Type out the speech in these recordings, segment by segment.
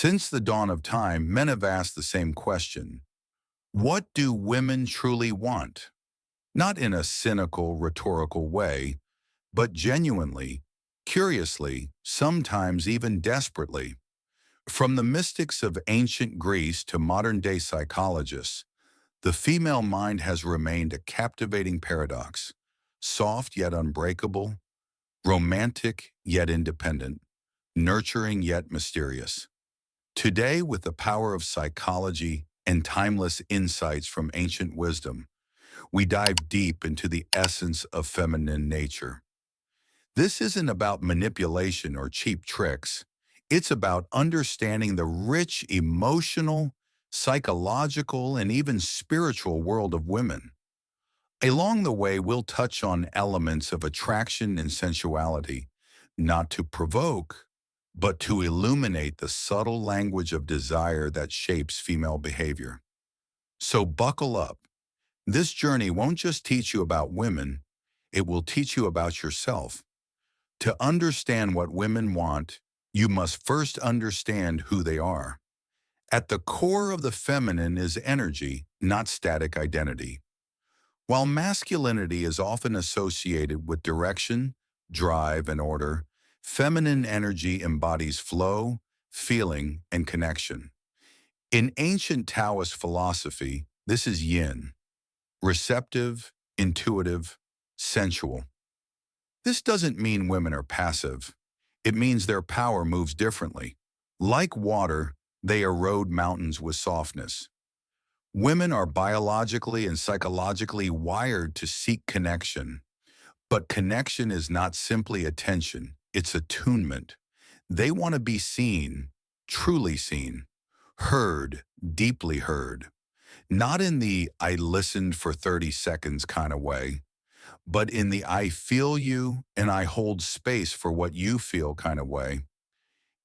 Since the dawn of time, men have asked the same question. What do women truly want? Not in a cynical, rhetorical way, but genuinely, curiously, sometimes even desperately. From the mystics of ancient Greece to modern-day psychologists, the female mind has remained a captivating paradox, soft yet unbreakable, romantic yet independent, nurturing yet mysterious. Today, with the power of psychology and timeless insights from ancient wisdom, we dive deep into the essence of feminine nature. This isn't about manipulation or cheap tricks. It's about understanding the rich emotional, psychological, and even spiritual world of women. Along the way, we'll touch on elements of attraction and sensuality, not to provoke, but to illuminate the subtle language of desire that shapes female behavior. So buckle up. This journey won't just teach you about women, it will teach you about yourself. To understand what women want, you must first understand who they are. At the core of the feminine is energy, not static identity. While masculinity is often associated with direction, drive, and order, feminine energy embodies flow, feeling, and connection. In ancient Taoist philosophy, this is yin, receptive, intuitive, sensual. This doesn't mean women are passive. It means their power moves differently. Like water, they erode mountains with softness. Women are biologically and psychologically wired to seek connection. But connection is not simply attention, it's attunement. They want to be seen, truly seen, heard, deeply heard. Not in the "I listened for 30 seconds" kind of way, but in the "I feel you and I hold space for what you feel" kind of way.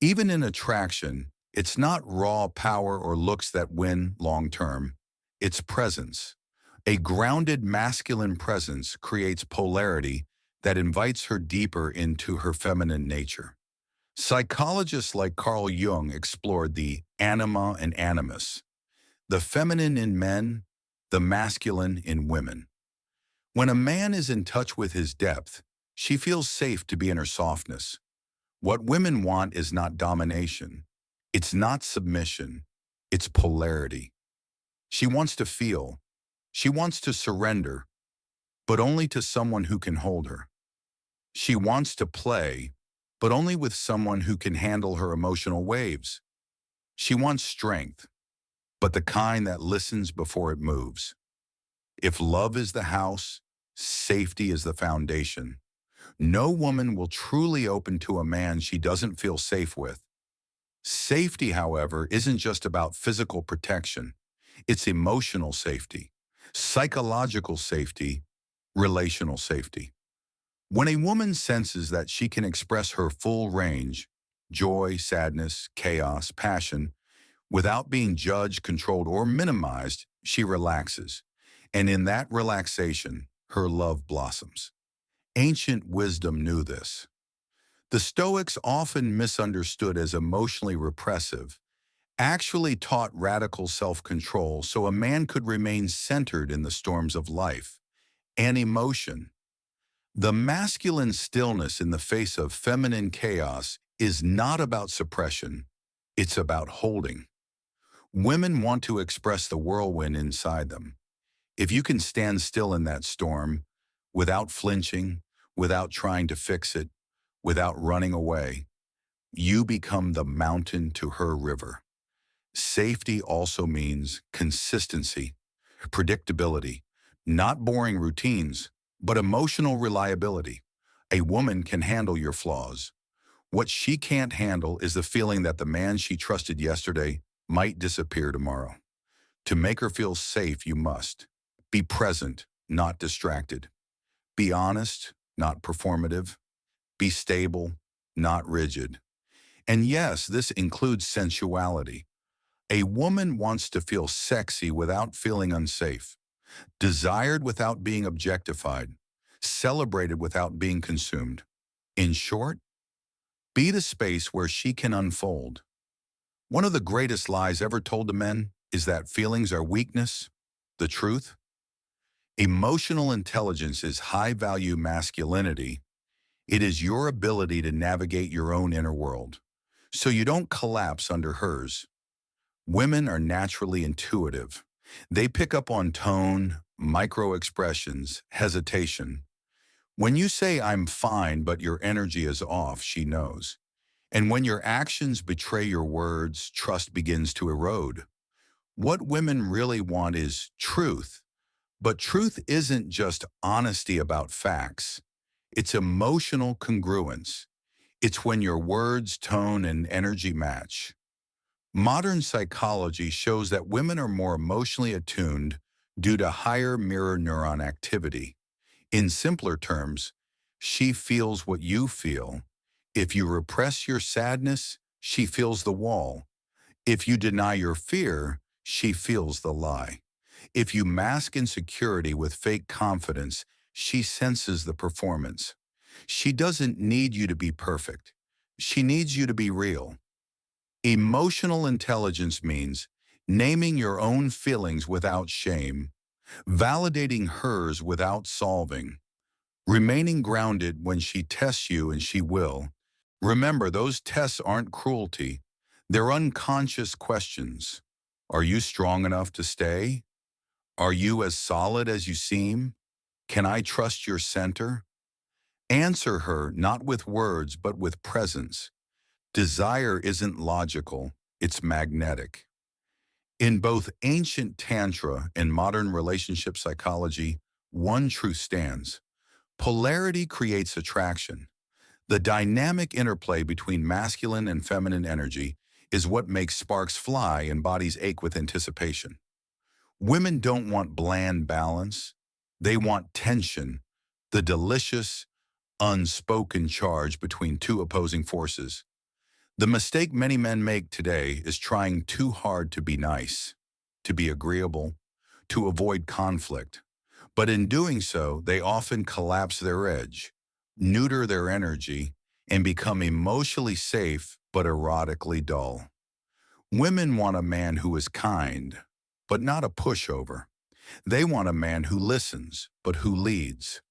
Even in attraction, it's not raw power or looks that win long term. It's presence. A grounded masculine presence creates polarity that invites her deeper into her feminine nature. Psychologists like Carl Jung explored the anima and animus, the feminine in men, the masculine in women. When a man is in touch with his depth, she feels safe to be in her softness. What women want is not domination. It's not submission. It's polarity. She wants to feel. She wants to surrender, but only to someone who can hold her. She wants to play, but only with someone who can handle her emotional waves. She wants strength, but the kind that listens before it moves. If love is the house, safety is the foundation. No woman will truly open to a man she doesn't feel safe with. Safety, however, isn't just about physical protection. It's emotional safety, psychological safety, relational safety. When a woman senses that she can express her full range, joy, sadness, chaos, passion, without being judged, controlled, or minimized, she relaxes. And in that relaxation, her love blossoms. Ancient wisdom knew this. The Stoics, often misunderstood as emotionally repressive, actually taught radical self-control so a man could remain centered in the storms of life and emotion. The masculine stillness in the face of feminine chaos is not about suppression, it's about holding. Women want to express the whirlwind inside them. If you can stand still in that storm, without flinching, without trying to fix it, without running away, you become the mountain to her river. Safety also means consistency, predictability, not boring routines, but emotional reliability. A woman can handle your flaws. What she can't handle is the feeling that the man she trusted yesterday might disappear tomorrow. To make her feel safe, you must be present, not distracted. Be honest, not performative. Be stable, not rigid. And yes, this includes sensuality. A woman wants to feel sexy without feeling unsafe, desired without being objectified, celebrated without being consumed. In short, be the space where she can unfold. One of the greatest lies ever told to men is that feelings are weakness. The truth? Emotional intelligence is high-value masculinity. It is your ability to navigate your own inner world, so you don't collapse under hers. Women are naturally intuitive. They pick up on tone, micro-expressions, hesitation. When you say, "I'm fine, but your energy is off," she knows. And when your actions betray your words, trust begins to erode. What women really want is truth. But truth isn't just honesty about facts. It's emotional congruence. It's when your words, tone, and energy match. Modern psychology shows that women are more emotionally attuned due to higher mirror neuron activity. In simpler terms, she feels what you feel. If you repress your sadness, she feels the wall. If you deny your fear, she feels the lie. If you mask insecurity with fake confidence, she senses the performance. She doesn't need you to be perfect. She needs you to be real. Emotional intelligence means naming your own feelings without shame, validating hers without solving, remaining grounded when she tests you, and she will. Remember, those tests aren't cruelty. They're unconscious questions. Are you strong enough to stay? Are you as solid as you seem? Can I trust your center? Answer her not with words, but with presence. Desire isn't logical, it's magnetic. In both ancient Tantra and modern relationship psychology, one truth stands. Polarity creates attraction. The dynamic interplay between masculine and feminine energy is what makes sparks fly and bodies ache with anticipation. Women don't want bland balance. They want tension, the delicious, unspoken charge between two opposing forces. The mistake many men make today is trying too hard to be nice, to be agreeable, to avoid conflict. But in doing so, they often collapse their edge, neuter their energy, and become emotionally safe but erotically dull. Women want a man who is kind, but not a pushover. They want a man who listens, but who leads.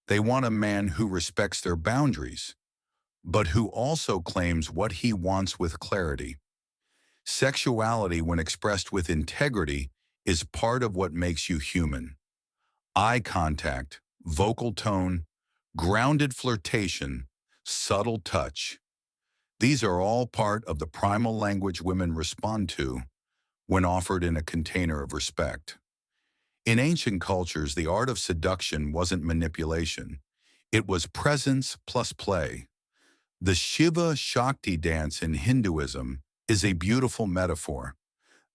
They want a man who respects their boundaries, but who also claims what he wants with clarity. Sexuality, when expressed with integrity, is part of what makes you human. Eye contact, vocal tone, grounded flirtation, subtle touch. These are all part of the primal language women respond to when offered in a container of respect. In ancient cultures, the art of seduction wasn't manipulation. It was presence plus play. The Shiva Shakti dance in Hinduism is a beautiful metaphor.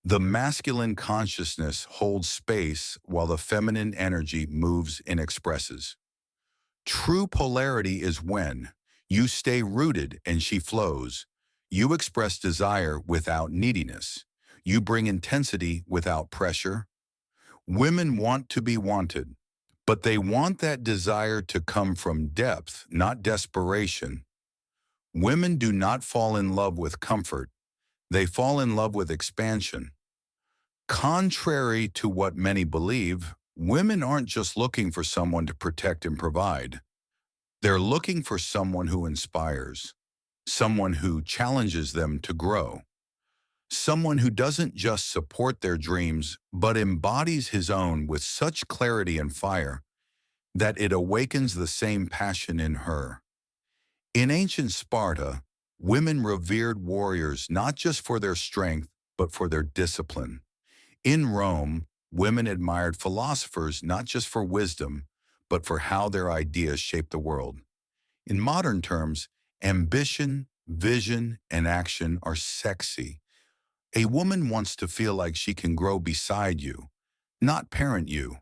The masculine consciousness holds space while the feminine energy moves and expresses. True polarity is when you stay rooted and she flows. You express desire without neediness. You bring intensity without pressure. Women want to be wanted, but they want that desire to come from depth, not desperation. Women do not fall in love with comfort. They fall in love with expansion. Contrary to what many believe, women aren't just looking for someone to protect and provide. They're looking for someone who inspires, someone who challenges them to grow, someone who doesn't just support their dreams, but embodies his own with such clarity and fire that it awakens the same passion in her. In ancient Sparta, women revered warriors not just for their strength, but for their discipline. In Rome, women admired philosophers not just for wisdom, but for how their ideas shaped the world. In modern terms, ambition, vision, and action are sexy. A woman wants to feel like she can grow beside you, not parent you.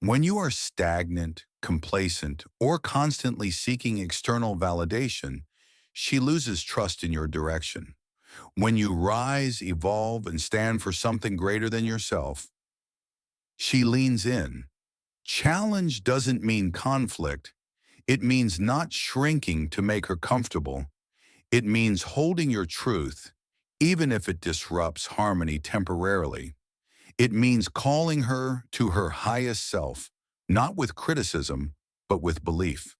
When you are stagnant, complacent, or constantly seeking external validation, she loses trust in your direction. When you rise, evolve, and stand for something greater than yourself, she leans in. Challenge doesn't mean conflict. It means not shrinking to make her comfortable. It means holding your truth, even if it disrupts harmony temporarily. It means calling her to her highest self, not with criticism, but with belief.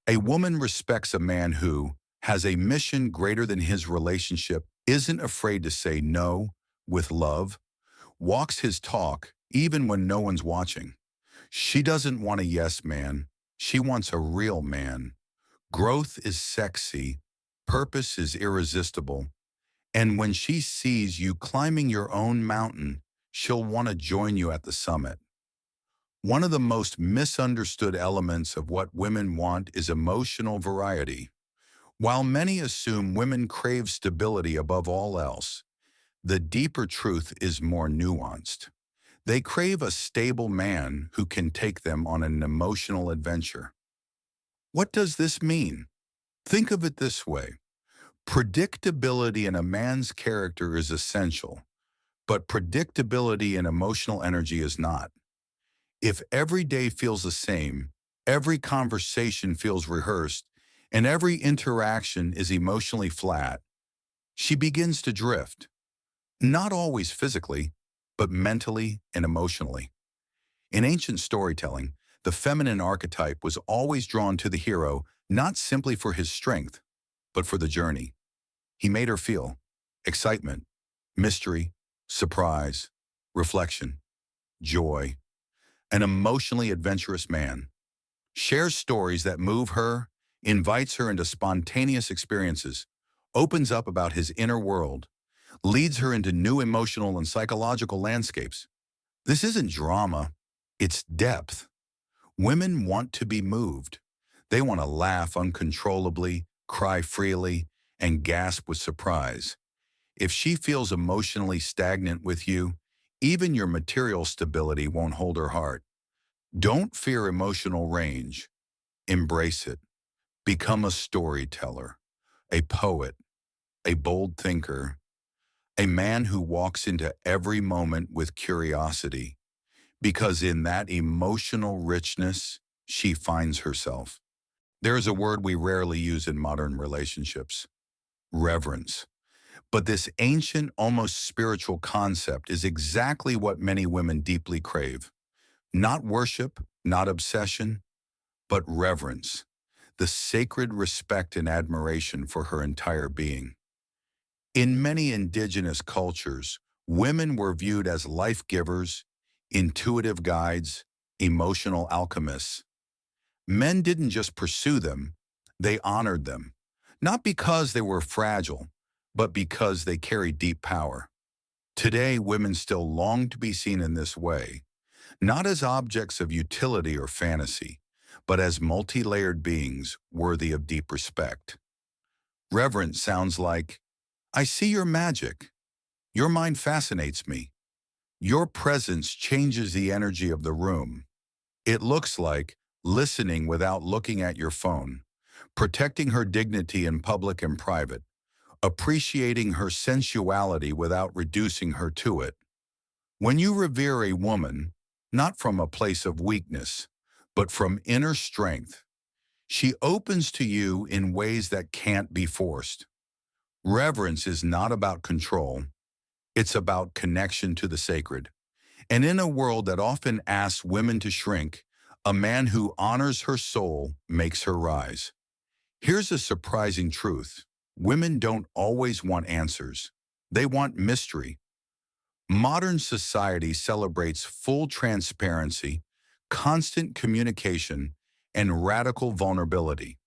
A woman respects a man who has a mission greater than his relationship, isn't afraid to say no with love, walks his talk even when no one's watching. She doesn't want a yes man. She wants a real man. Growth is sexy. Purpose is irresistible. And when she sees you climbing your own mountain, she'll want to join you at the summit. One of the most misunderstood elements of what women want is emotional variety. While many assume women crave stability above all else, the deeper truth is more nuanced. They crave a stable man who can take them on an emotional adventure. What does this mean? Think of it this way. Predictability in a man's character is essential, but predictability in emotional energy is not. If every day feels the same, every conversation feels rehearsed, and every interaction is emotionally flat, she begins to drift. Not always physically, but mentally and emotionally. In ancient storytelling, the feminine archetype was always drawn to the hero not simply for his strength, but for the journey. He made her feel excitement, mystery, surprise, reflection, joy. An emotionally adventurous man shares stories that move her, invites her into spontaneous experiences, opens up about his inner world, leads her into new emotional and psychological landscapes. This isn't drama, it's depth. Women want to be moved. They want to laugh uncontrollably, cry freely, and gasp with surprise. If she feels emotionally stagnant with you, even your material stability won't hold her heart. Don't fear emotional range. Embrace it. Become a storyteller, a poet, a bold thinker, a man who walks into every moment with curiosity, because in that emotional richness, she finds herself. There is a word we rarely use in modern relationships: reverence. But this ancient, almost spiritual concept is exactly what many women deeply crave. Not worship, not obsession, but reverence, the sacred respect and admiration for her entire being. In many indigenous cultures, women were viewed as life givers, intuitive guides, emotional alchemists. Men didn't just pursue them, they honored them, not because they were fragile, but because they carried deep power. Today, women still long to be seen in this way, not as objects of utility or fantasy, but as multi-layered beings worthy of deep respect. Reverence sounds like, I see your magic. Your mind fascinates me. Your presence changes the energy of the room. It looks like listening without looking at your phone, protecting her dignity in public and private, appreciating her sensuality without reducing her to it. When you revere a woman, not from a place of weakness, but from inner strength, she opens to you in ways that can't be forced. Reverence is not about control, it's about connection to the sacred. And in a world that often asks women to shrink, a man who honors her soul makes her rise. Here's a surprising truth. Women don't always want answers. They want mystery. Modern society celebrates full transparency, constant communication, and radical vulnerability.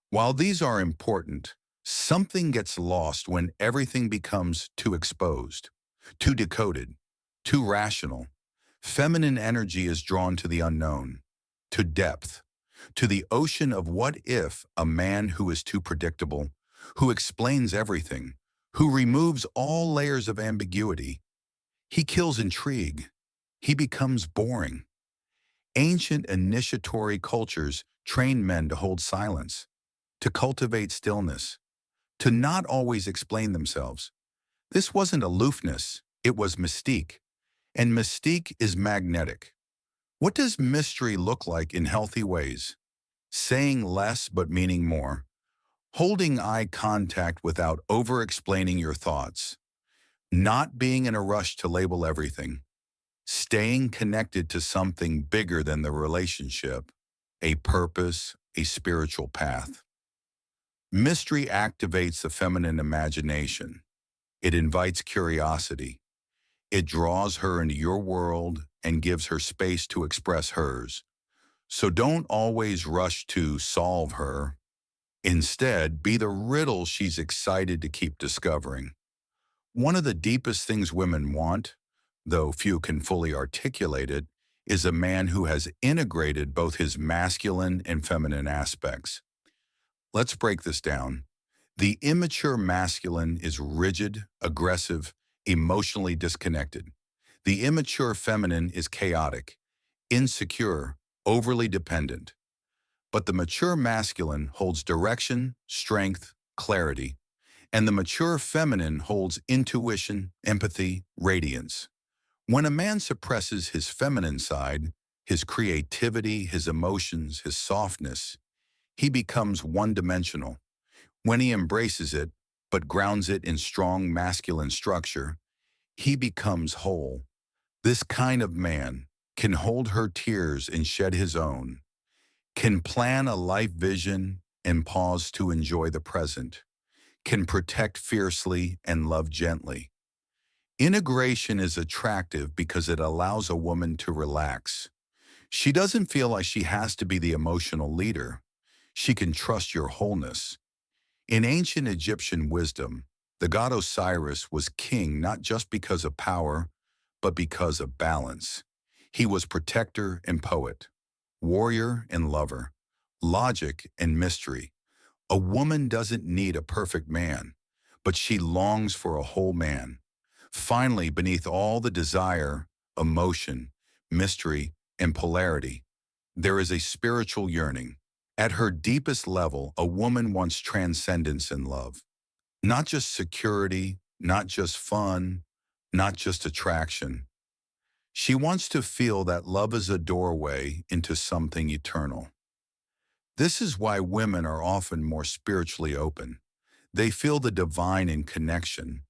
While these are important, something gets lost when everything becomes too exposed, too decoded, too rational. Feminine energy is drawn to the unknown, to depth, to the ocean of what if a man who is too predictable, who explains everything, who removes all layers of ambiguity. He kills intrigue. He becomes boring. Ancient initiatory cultures trained men to hold silence, to cultivate stillness, to not always explain themselves. This wasn't aloofness, it was mystique. And mystique is magnetic. What does mystery look like in healthy ways? Saying less but meaning more. Holding eye contact without over-explaining your thoughts, not being in a rush to label everything, staying connected to something bigger than the relationship, a purpose, a spiritual path. Mystery activates the feminine imagination. It invites curiosity. It draws her into your world and gives her space to express hers. So don't always rush to solve her. Instead, be the riddle she's excited to keep discovering. One of the deepest things women want, though few can fully articulate it, is a man who has integrated both his masculine and feminine aspects. Let's break this down. The immature masculine is rigid, aggressive, emotionally disconnected. The immature feminine is chaotic, insecure, overly dependent. But the mature masculine holds direction, strength, clarity, and the mature feminine holds intuition, empathy, radiance. When a man suppresses his feminine side, his creativity, his emotions, his softness, he becomes one-dimensional. When he embraces it, but grounds it in strong masculine structure, he becomes whole. This kind of man can hold her tears and shed his own, can plan a life vision and pause to enjoy the present, can protect fiercely and love gently. Integration is attractive because it allows a woman to relax. She doesn't feel like she has to be the emotional leader. She can trust your wholeness. In ancient Egyptian wisdom, the god Osiris was king not just because of power, but because of balance. He was protector and poet, warrior and lover, logic and mystery. A woman doesn't need a perfect man, but she longs for a whole man. Finally, beneath all the desire, emotion, mystery, and polarity, there is a spiritual yearning. At her deepest level, a woman wants transcendence in love. Not just security, not just fun, not just attraction. She wants to feel that love is a doorway into something eternal. This is why women are often more spiritually open. They feel the divine in connection.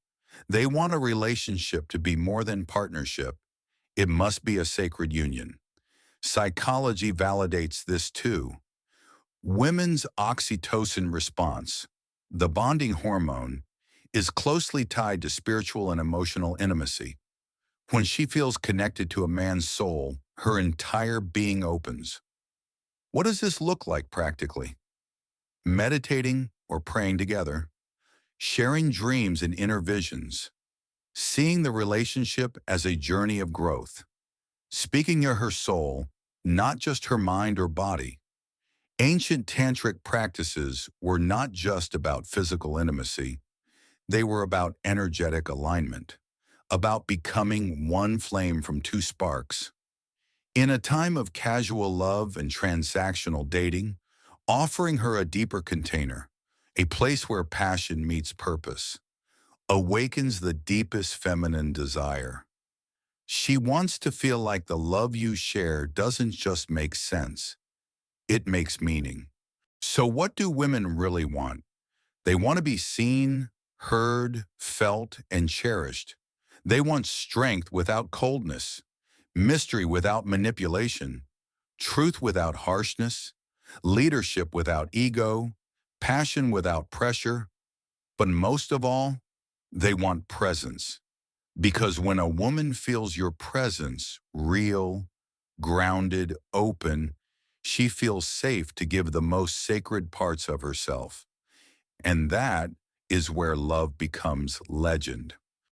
They want a relationship to be more than partnership. It must be a sacred union. Psychology validates this too. Women's oxytocin response, the bonding hormone, is closely tied to spiritual and emotional intimacy. When she feels connected to a man's soul, her entire being opens. What does this look like practically? Meditating or praying together, sharing dreams and inner visions, seeing the relationship as a journey of growth, speaking of her soul, not just her mind or body. Ancient tantric practices were not just about physical intimacy. They were about energetic alignment, about becoming one flame from two sparks. In a time of casual love and transactional dating, offering her a deeper container, a place where passion meets purpose, awakens the deepest feminine desire. She wants to feel like the love you share doesn't just make sense, it makes meaning. So what do women really want? They want to be seen, heard, felt, and cherished. They want strength without coldness, mystery without manipulation, truth without harshness, leadership without ego, passion without pressure. But most of all, they want presence. Because when a woman feels your presence, real, grounded, open, she feels safe to give the most sacred parts of herself. And that is where love becomes legend.